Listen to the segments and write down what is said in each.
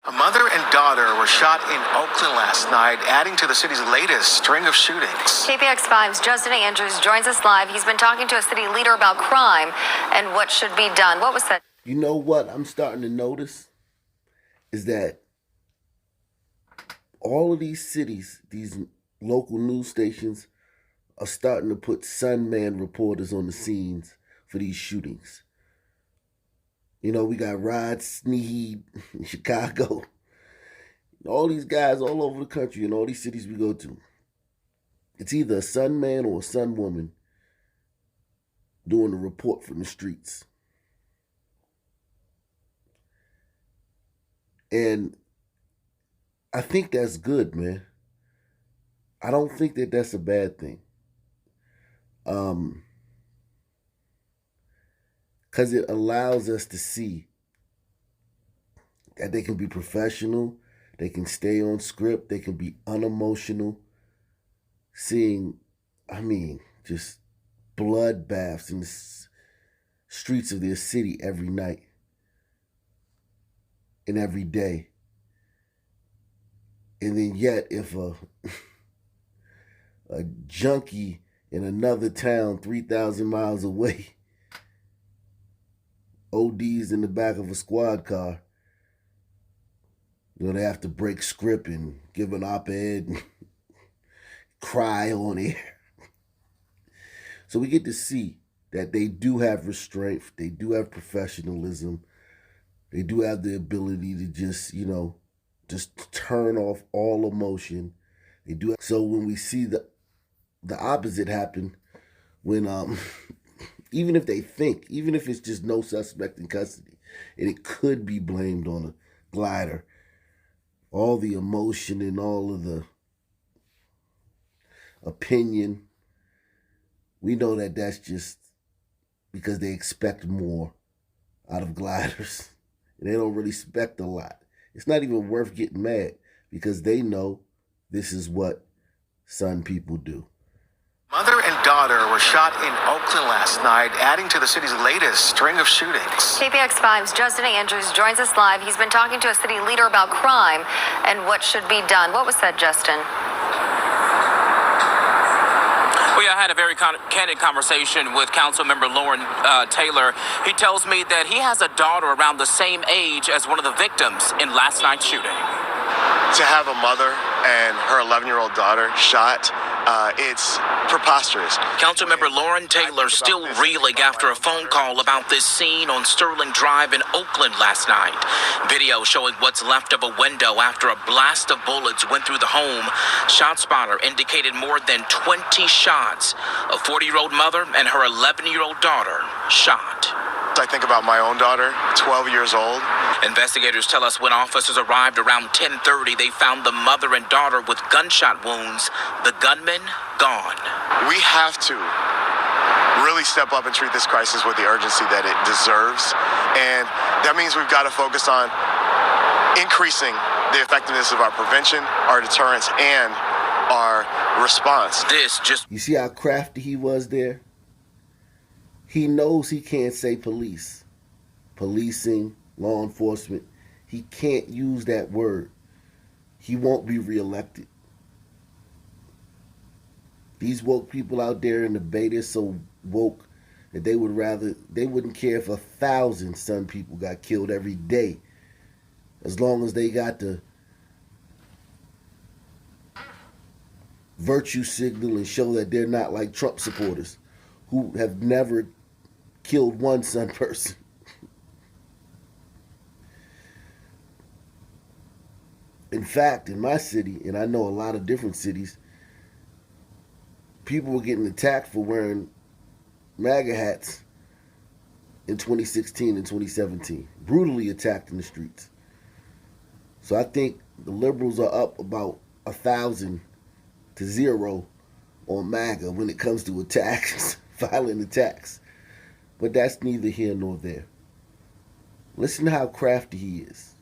A mother and daughter were shot in Oakland last night, adding to the city's latest string of shootings. KPX5's Justin Andrews joins us live. He's been talking to a city leader about crime and what should be done. What was that? You know what I'm starting to notice is that all of these cities, these local news stations, are starting to put Sunman reporters on the scenes for these shootings. You know, we got Rod Sneed in Chicago. All these guys all over the country in all these cities we go to. It's either a Sun man or a Sun woman doing a report from the streets. And I think that's good, man. I don't think that that's a bad thing. Because it allows us to see that they can be professional, they can stay on script, they can be unemotional, seeing, just bloodbaths in the streets of their city every night and every day. And then yet, if a junkie in another town 3,000 miles away ODs in the back of a squad car, they have to break script and give an op-ed and cry on air. So we get to see that they do have restraint, they do have professionalism, they do have the ability to just turn off all emotion. They do. So when we see the opposite happen, when even if it's just no suspect in custody, and it could be blamed on a glider, all the emotion and all of the opinion, we know that that's just because they expect more out of gliders. And they don't really expect a lot. It's not even worth getting mad because they know this is what Sun people do. Mother and daughter were shot in Oakland last night, adding to the city's latest string of shootings. KPX5's Justin Andrews joins us live. He's been talking to a city leader about crime and what should be done. What was said, Justin? Well, yeah, I had a very candid conversation with Councilmember Lauren Taylor. He tells me that he has a daughter around the same age as one of the victims in last night's shooting. To have a mother and her 11-year-old daughter shot, it's preposterous. Councilmember Lauren Taylor still reeling after a phone call about this scene on Sterling Drive in Oakland last night. Video showing what's left of a window after a blast of bullets went through the home. ShotSpotter indicated more than 20 shots. A 40-year-old mother and her 11-year-old daughter shot. I think about my own daughter, 12 years old. Investigators tell us when officers arrived around 10:30, they found the mother and daughter with gunshot wounds. The gunman gone. We have to really step up and treat this crisis with the urgency that it deserves. And that means we've got to focus on increasing the effectiveness of our prevention, our deterrence, and our response. You see how crafty he was there? He knows he can't say police, policing, law enforcement. He can't use that word. He won't be reelected. These woke people out there in the Bay, they're so woke that they wouldn't care if 1,000 Sun people got killed every day, as long as they got the virtue signal and show that they're not like Trump supporters who have never killed one Sun person. In fact, in my city, and I know a lot of different cities, people were getting attacked for wearing MAGA hats in 2016 and 2017. Brutally attacked in the streets. So I think the liberals are up about 1,000 to 0 on MAGA when it comes to attacks, violent attacks. But that's neither here nor there. Listen to how crafty he is.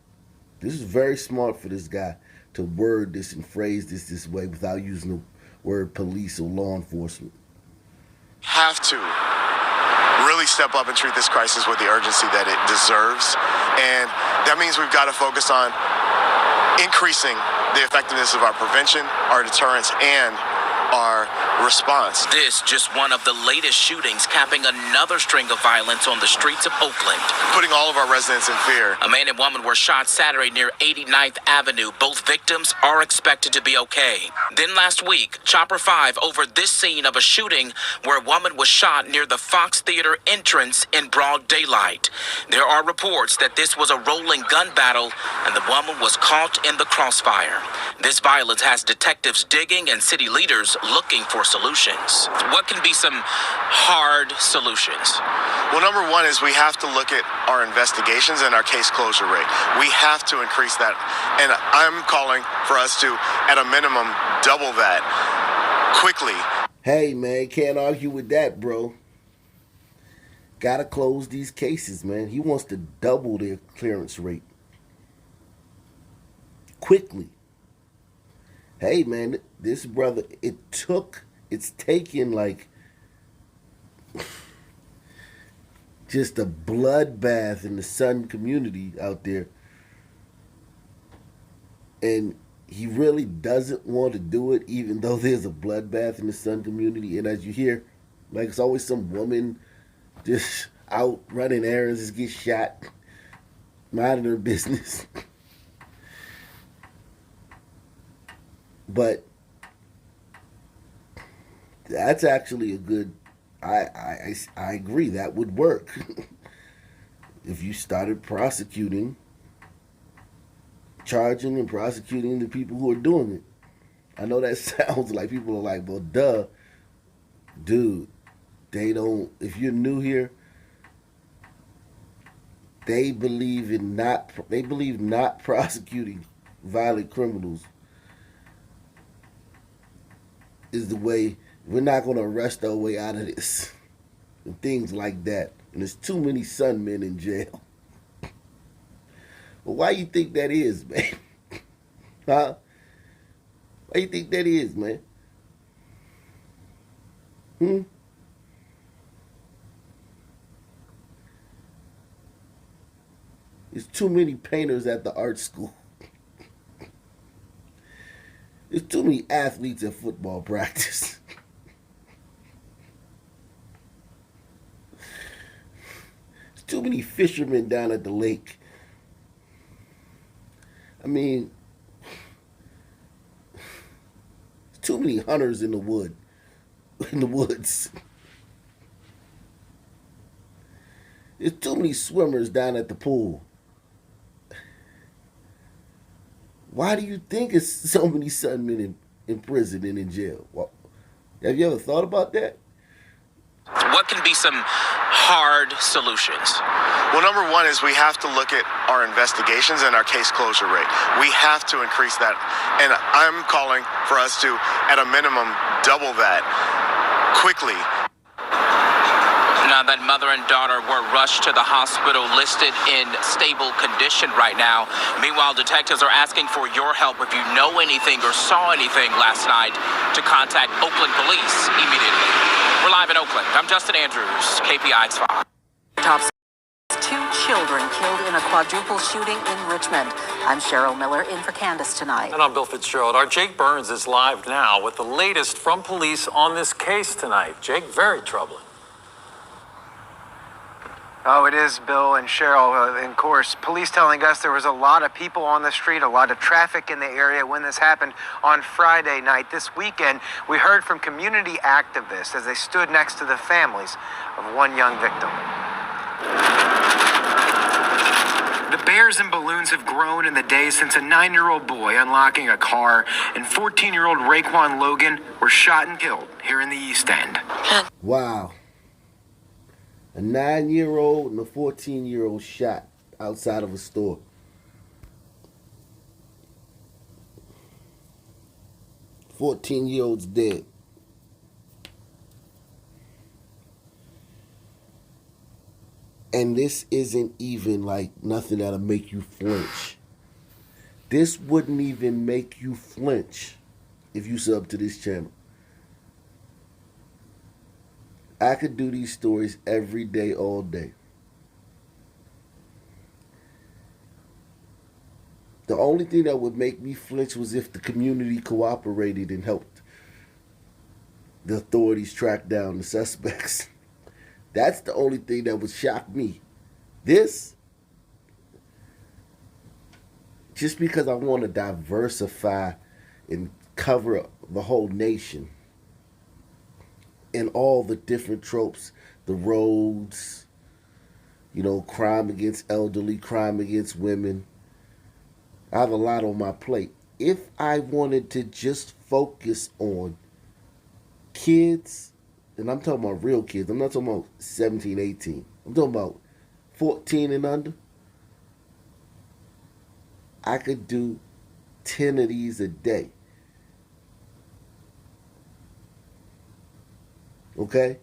This is very smart for this guy to word this and phrase this way without using the word police or law enforcement. Have to really step up and treat this crisis with the urgency that it deserves. And that means we've got to focus on increasing the effectiveness of our prevention, our deterrence, and our response. This just one of the latest shootings, capping another string of violence on the streets of Oakland. Putting all of our residents in fear. A man and woman were shot Saturday near 89th Avenue. Both victims are expected to be okay. Then last week, Chopper 5 over this scene of a shooting where a woman was shot near the Fox Theater entrance in broad daylight. There are reports that this was a rolling gun battle and the woman was caught in the crossfire. This violence has detectives digging and city leaders looking for solutions. What can be some hard solutions? Well, number one is we have to look at our investigations and our case closure rate. We have to increase that. And I'm calling for us to, at a minimum, double that quickly. Hey, man, can't argue with that, bro. Gotta close these cases, man. He wants to double their clearance rate. Quickly. Hey, man, this brother, it's taken like just a bloodbath in the Sun community out there. And he really doesn't want to do it, even though there's a bloodbath in the Sun community. And as you hear, like, it's always some woman just out running errands, just get shot, minding her business. But that's actually a good, I agree, that would work. If you started charging and prosecuting the people who are doing it. I know that sounds like people are like, well, duh. Dude, if you're new here, they believe not prosecuting violent criminals is the way. We're not going to arrest our way out of this. And things like that. And there's too many Sun men in jail. Well, why you think that is, man? Huh? Why you think that is, man? There's too many painters at the art school. There's too many athletes at football practice. There's too many fishermen down at the lake. I mean, there's too many hunters in the woods. There's too many swimmers down at the pool. Why do you think it's so many Sun men in prison and in jail? Well, have you ever thought about that? What can be some hard solutions? Well, number one is we have to look at our investigations and our case closure rate. We have to increase that. And I'm calling for us to, at a minimum, double that quickly. Now that mother and daughter were rushed to the hospital, listed in stable condition right now. Meanwhile, detectives are asking for your help if you know anything or saw anything last night to contact Oakland Police immediately. We're live in Oakland. I'm Justin Andrews, KPIX 5. Top 2 children killed in a quadruple shooting in Richmond. I'm Cheryl Miller in for Candace tonight. And I'm Bill Fitzgerald. Our Jake Burns is live now with the latest from police on this case tonight. Jake, very troubling. Oh, it is, Bill and Cheryl. And of course, police telling us there was a lot of people on the street, a lot of traffic in the area when this happened on Friday night. This weekend, we heard from community activists as they stood next to the families of one young victim. The bears and balloons have grown in the days since a 9-year-old boy unlocking a car and 14-year-old Raekwon Logan were shot and killed here in the East End. Wow. A 9-year-old and a 14-year-old shot outside of a store. "14-year-old's dead. And this isn't even like nothing that'll make you flinch. This wouldn't even make you flinch if you sub to this channel. I could do these stories every day, all day. The only thing that would make me flinch was if the community cooperated and helped the authorities track down the suspects. That's the only thing that would shock me. This, just because I want to diversify and cover the whole nation and all the different tropes, the roads, crime against elderly, crime against women. I have a lot on my plate. If I wanted to just focus on kids, and I'm talking about real kids, I'm not talking about 17, 18. I'm talking about 14 and under. I could do 10 of these a day. Okay?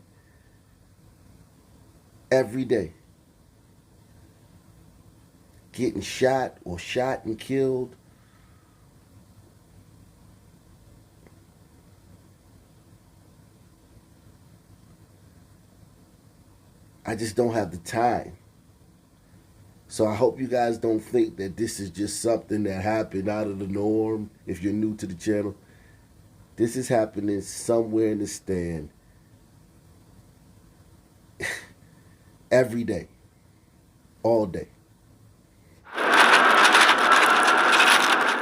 Every day. Getting shot or shot and killed. I just don't have the time. So I hope you guys don't think that this is just something that happened out of the norm if you're new to the channel. This is happening somewhere in the stand every day, all day.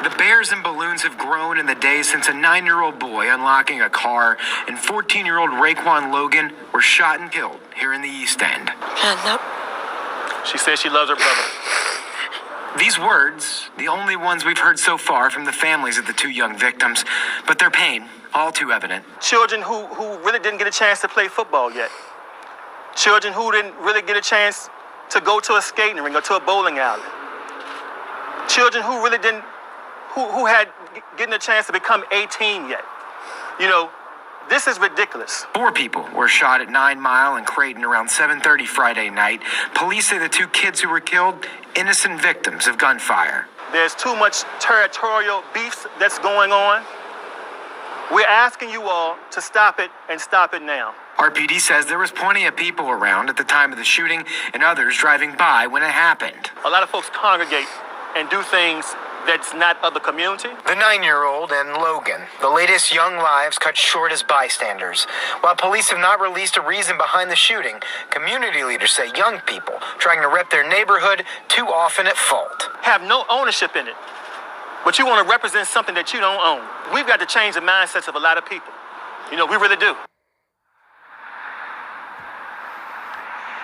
The bears and balloons have grown in the days since a 9-year-old boy unlocking a car and 14-year-old Raekwon Logan were shot and killed here in the East End. She says she loves her brother. These words, the only ones we've heard so far from the families of the two young victims, but their pain, all too evident. Children who really didn't get a chance to play football yet. Children who didn't really get a chance to go to a skating rink or to a bowling alley. Children who really didn't, who had getting a chance to become 18 yet. This is ridiculous. 4 people were shot at 9 Mile and Creighton around 7:30 Friday night. Police say the 2 kids who were killed, innocent victims of gunfire. There's too much territorial beef that's going on. We're asking you all to stop it and stop it now. RPD says there was plenty of people around at the time of the shooting and others driving by when it happened. A lot of folks congregate and do things that's not of the community. The 9-year-old and Logan, the latest young lives cut short as bystanders. While police have not released a reason behind the shooting, community leaders say young people trying to rep their neighborhood too often at fault. Have no ownership in it, but you want to represent something that you don't own. We've got to change the mindsets of a lot of people. We really do.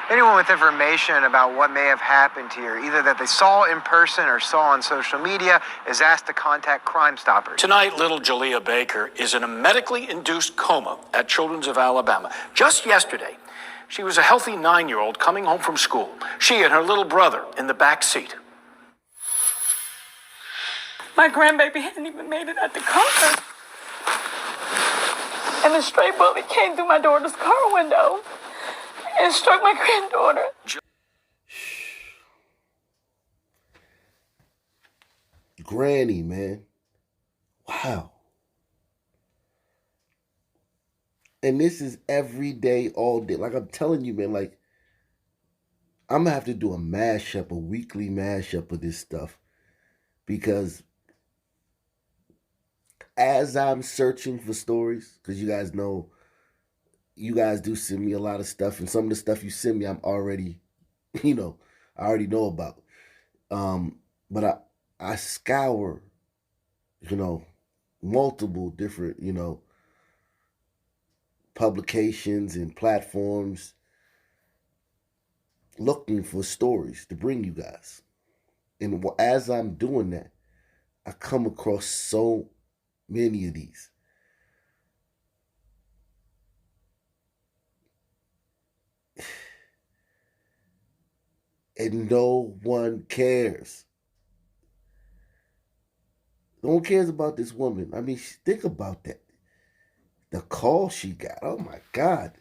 Anyone with information about what may have happened here, either that they saw in person or saw on social media, is asked to contact Crime Stoppers. Tonight, little Jalea Baker is in a medically induced coma at Children's of Alabama. Just yesterday, she was a healthy 9-year-old coming home from school. She and her little brother in the back seat. My grandbaby hadn't even made it at the car. And a stray bullet came through my daughter's car window and struck my granddaughter. Granny, man. Wow. And this is every day, all day. Like I'm telling you, man, like I'm gonna have to do a mashup, a weekly mashup of this stuff. Because as I'm searching for stories, because you guys know, you guys do send me a lot of stuff, and some of the stuff you send me, I'm already, I already know about. But I scour, multiple different, publications and platforms looking for stories to bring you guys. And as I'm doing that, I come across so many of these. And no one cares. No one cares about this woman. I mean, think about that. The call she got. Oh my God.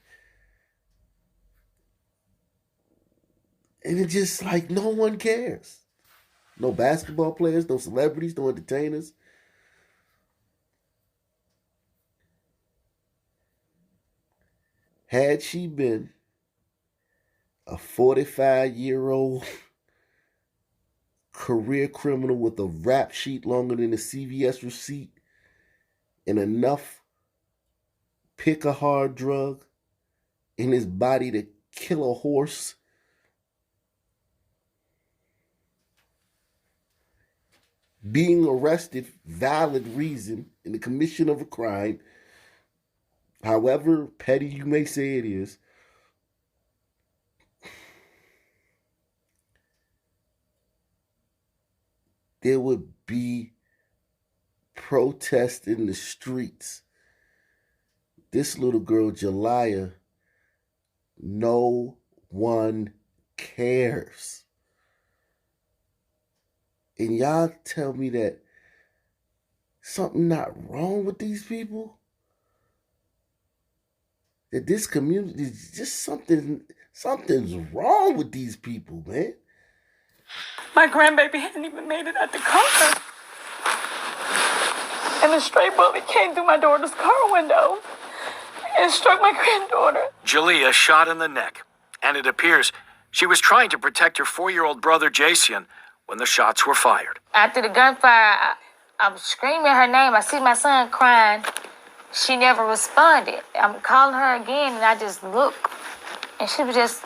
And it's just like no one cares. No basketball players, no celebrities, no entertainers. Had she been a 45-year-old career criminal with a rap sheet longer than a CVS receipt and enough pick a hard drug in his body to kill a horse. Being arrested, valid reason in the commission of a crime, however petty you may say it is. There would be protests in the streets. This little girl, Jaliyah, no one cares. And y'all tell me that something not wrong with these people? That this community is just something's wrong with these people, man. My grandbaby hadn't even made it out the car. And a stray bullet came through my daughter's car window and struck my granddaughter. Jaliyah shot in the neck, and it appears she was trying to protect her 4-year-old brother, Jason, when the shots were fired. After the gunfire, I'm screaming her name. I see my son crying. She never responded. I'm calling her again, and I just look, and she was just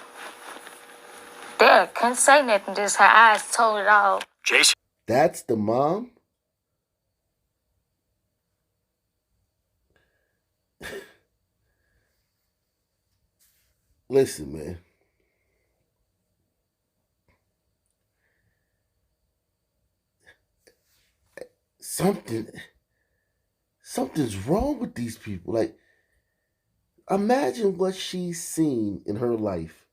there. Couldn't say nothing, just her eyes told it all. Jason. That's the mom? Listen, man. Something's wrong with these people. Like, imagine what she's seen in her life.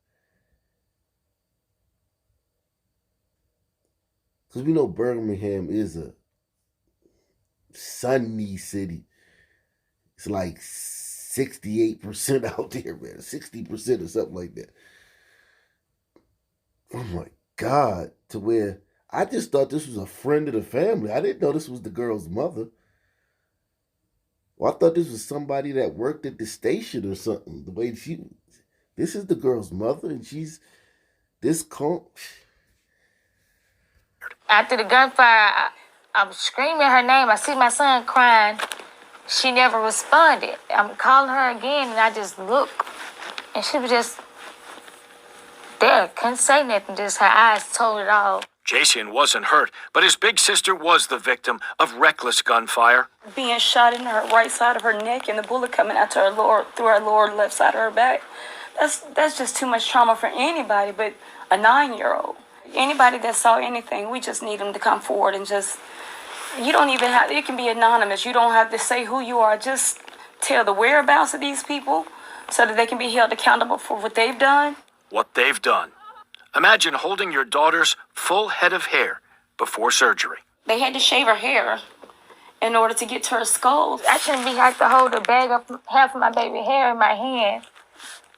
Because we know Birmingham is a sunny city. It's like 68% out there, man. 60% or something like that. Oh my God. To where I just thought this was a friend of the family. I didn't know this was the girl's mother. Well, I thought this was somebody that worked at the station or something. The way this is the girl's mother, and she's this calm. After the gunfire, I'm screaming her name. I see my son crying. She never responded. I'm calling her again, and I just look, and she was just there. Couldn't say nothing, just her eyes told it all. Jason wasn't hurt, but his big sister was the victim of reckless gunfire. Being shot in her right side of her neck and the bullet coming out to her through her lower left side of her back. That's just too much trauma for anybody, but a 9-year-old. Anybody that saw anything, we just need them to come forward and just, you don't even have, it can be anonymous. You don't have to say who you are. Just tell the whereabouts of these people so that they can be held accountable for what they've done. What they've done. Imagine holding your daughter's full head of hair before surgery. They had to shave her hair in order to get to her skull. I shouldn't be have to hold a bag of half of my baby hair in my hand.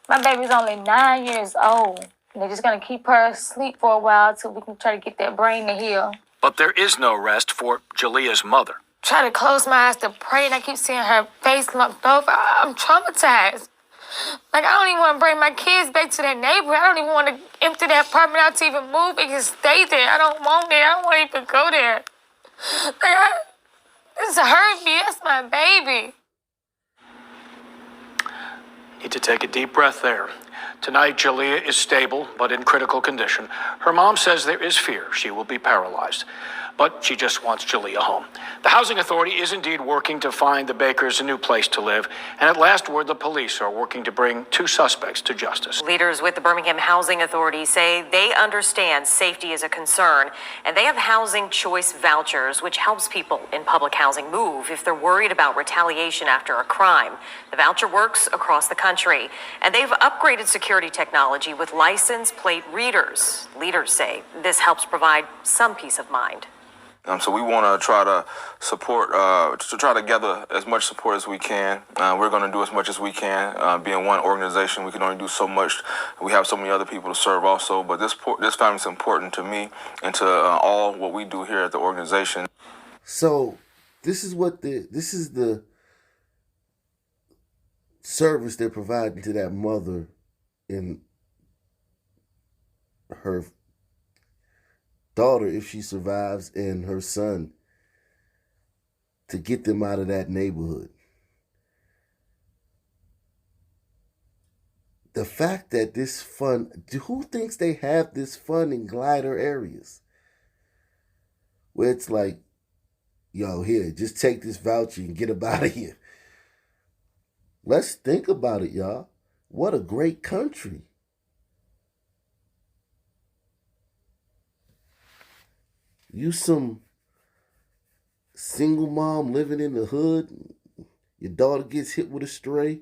My baby's only 9 years old. And they're just going to keep her asleep for a while till we can try to get that brain to heal. But there is no rest for Jaliyah's mother. Try to close my eyes to pray, and I keep seeing her face lumped over. I'm traumatized. Like, I don't even want to bring my kids back to their neighborhood. I don't even want to empty that apartment out to even move. It can stay there. I don't want it. I don't want to even go there. Like, this hurt me. That's my baby. Need to take a deep breath there. Tonight, Jaliyah is stable, but in critical condition. Her mom says there is fear she will be paralyzed, but she just wants Jaliyah home. The Housing Authority is indeed working to find the Bakers a new place to live, and at last word, the police are working to bring 2 suspects to justice. Leaders with the Birmingham Housing Authority say they understand safety is a concern, and they have housing choice vouchers, which helps people in public housing move if they're worried about retaliation after a crime. The voucher works across the country, and they've upgraded security technology with license plate readers. Leaders say this helps provide some peace of mind. So we want to try to support, to try to gather as much support as we can. We're going to do as much as we can. Being one organization, we can only do so much. We have so many other people to serve also, but this family is important to me and to all what we do here at the organization. So this is the service they're providing to that mother in her daughter, if she survives, and her son to get them out of that neighborhood. The fact that this fund, who thinks they have this fun in glider areas? Where it's like, yo, here, just take this voucher and get up out of here. Let's think about it, y'all. What a great country. You some single mom living in the hood, your daughter gets hit with a stray.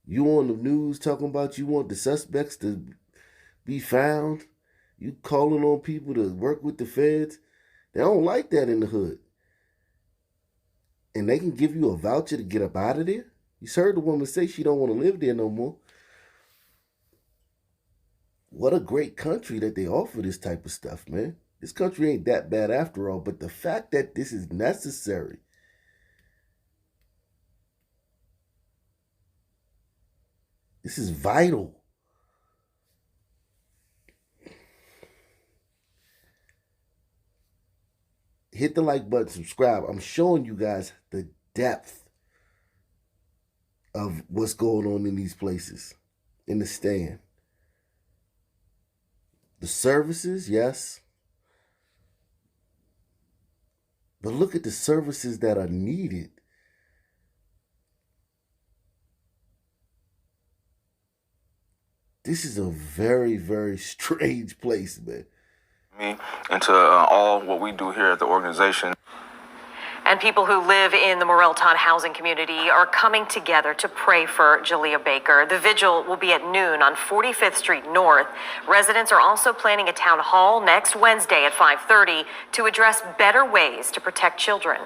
You on the news talking about you want the suspects to be found. You calling on people to work with the feds. They don't like that in the hood. And they can give you a voucher to get up out of there. You heard the woman say she don't want to live there no more. What a great country that they offer this type of stuff, man. This country ain't that bad after all, but the fact that this is necessary. This is vital. Hit the like button, subscribe. I'm showing you guys the depth of what's going on in these places, in the stand. The services, yes. But look at the services that are needed. This is a very, very strange place, man. Me and to all what we do here at the organization. And people who live in the Morelton housing community are coming together to pray for Jalea Baker. The vigil will be at noon on 45th Street North. Residents are also planning a town hall next Wednesday at 5:30 to address better ways to protect children.